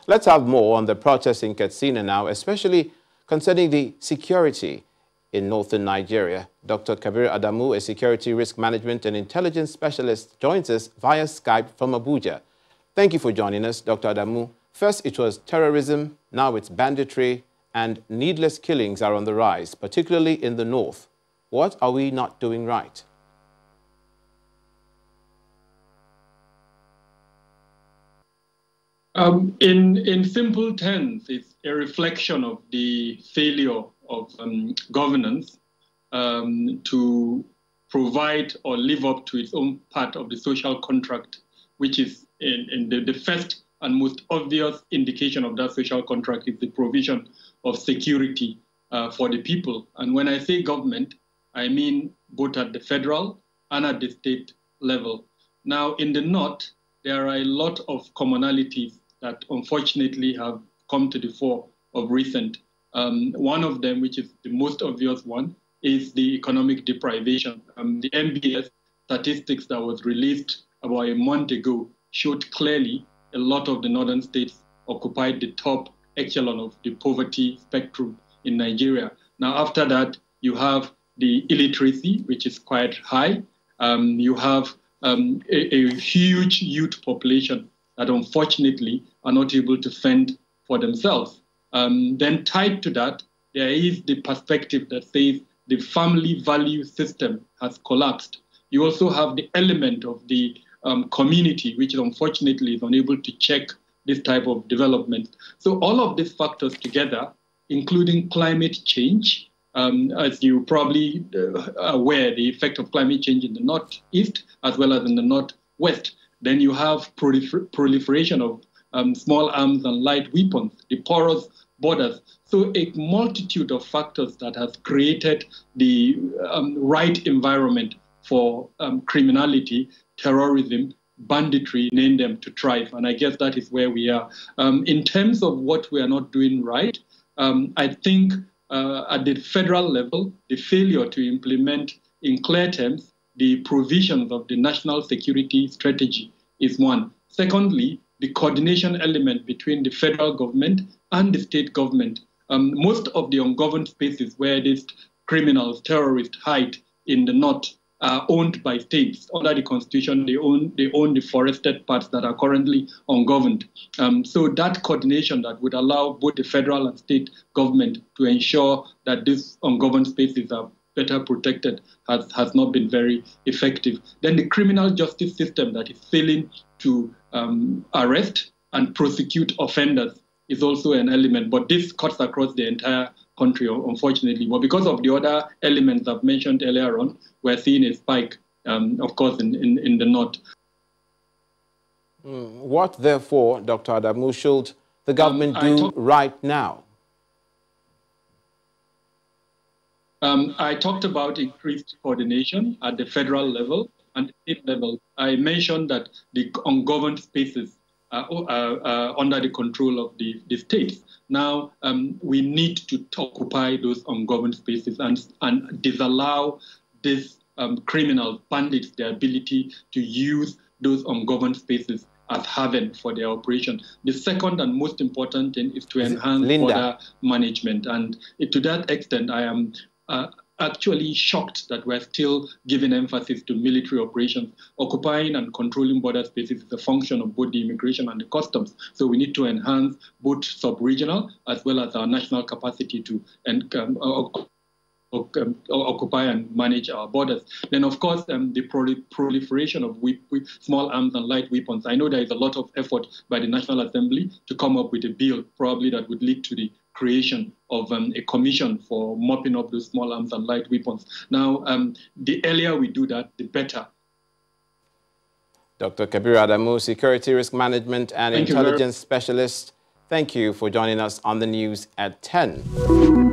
Let's have more on the protests in Katsina now, especially concerning the security in northern Nigeria. Dr. Kabir Adamu, a security risk management and intelligence specialist, joins us via Skype from Abuja. Thank you for joining us, Dr. Adamu. First, it was terrorism, now it's banditry, and needless killings are on the rise, particularly in the north. What are we not doing right? In simple terms, it's a reflection of the failure of governance to provide or live up to its own part of the social contract, which is in the first and most obvious indication of that social contract is the provision of security for the people. And when I say government, I mean both at the federal and at the state level. Now, in the north, there are a lot of commonalities that unfortunately have come to the fore of recent. One of them, which is the most obvious one, is the economic deprivation. The MBS statistics that was released about a month ago showed clearly a lot of the northern states occupied the top echelon of the poverty spectrum in Nigeria. Now, after that, you have the illiteracy, which is quite high. You have a huge youth population that unfortunately are not able to fend for themselves. Then tied to that, there is the perspective that says the family value system has collapsed. You also have the element of the community, which unfortunately is unable to check this type of development. So all of these factors together, including climate change, as you probably are aware, the effect of climate change in the northeast as well as in the northwest. Then you have proliferation of small arms and light weapons, the porous borders. So a multitude of factors that has created the right environment for criminality, terrorism, banditry, name them, to thrive. And I guess that is where we are. In terms of what we are not doing right, I think at the federal level, the failure to implement in clear terms the provisions of the national security strategy is one. Secondly, the coordination element between the federal government and the state government. Most of the ungoverned spaces where these criminals, terrorists hide in the north are owned by states. Under the constitution, they own the forested parts that are currently ungoverned. So that coordination that would allow both the federal and state government to ensure that these ungoverned spaces are better protected has not been very effective. Then the criminal justice system that is failing to arrest and prosecute offenders is also an element, but this cuts across the entire country, unfortunately. But because of the other elements I've mentioned earlier on, we're seeing a spike, of course, in the north. What, therefore, Dr. Adamu, should the government do right now? I talked about increased coordination at the federal level and state level. I mentioned that the ungoverned spaces are under the control of the states. Now, we need to occupy those ungoverned spaces and disallow these criminal bandits the ability to use those ungoverned spaces as haven for their operation. The second and most important thing is to enhance border management. And to that extent, I am actually shocked that we're still giving emphasis to military operations. Occupying and controlling border spaces is a function of both the immigration and the customs. So we need to enhance both sub-regional as well as our national capacity to occupy and manage our borders. Then, of course, the proliferation of small arms and light weapons. I know there is a lot of effort by the National Assembly to come up with a bill, probably that would lead to the creation of a commission for mopping up those small arms and light weapons. Now, the earlier we do that, the better. Dr. Kabir Adamu, Security Risk Management and Intelligence Specialist, thank you for joining us on the news at 10.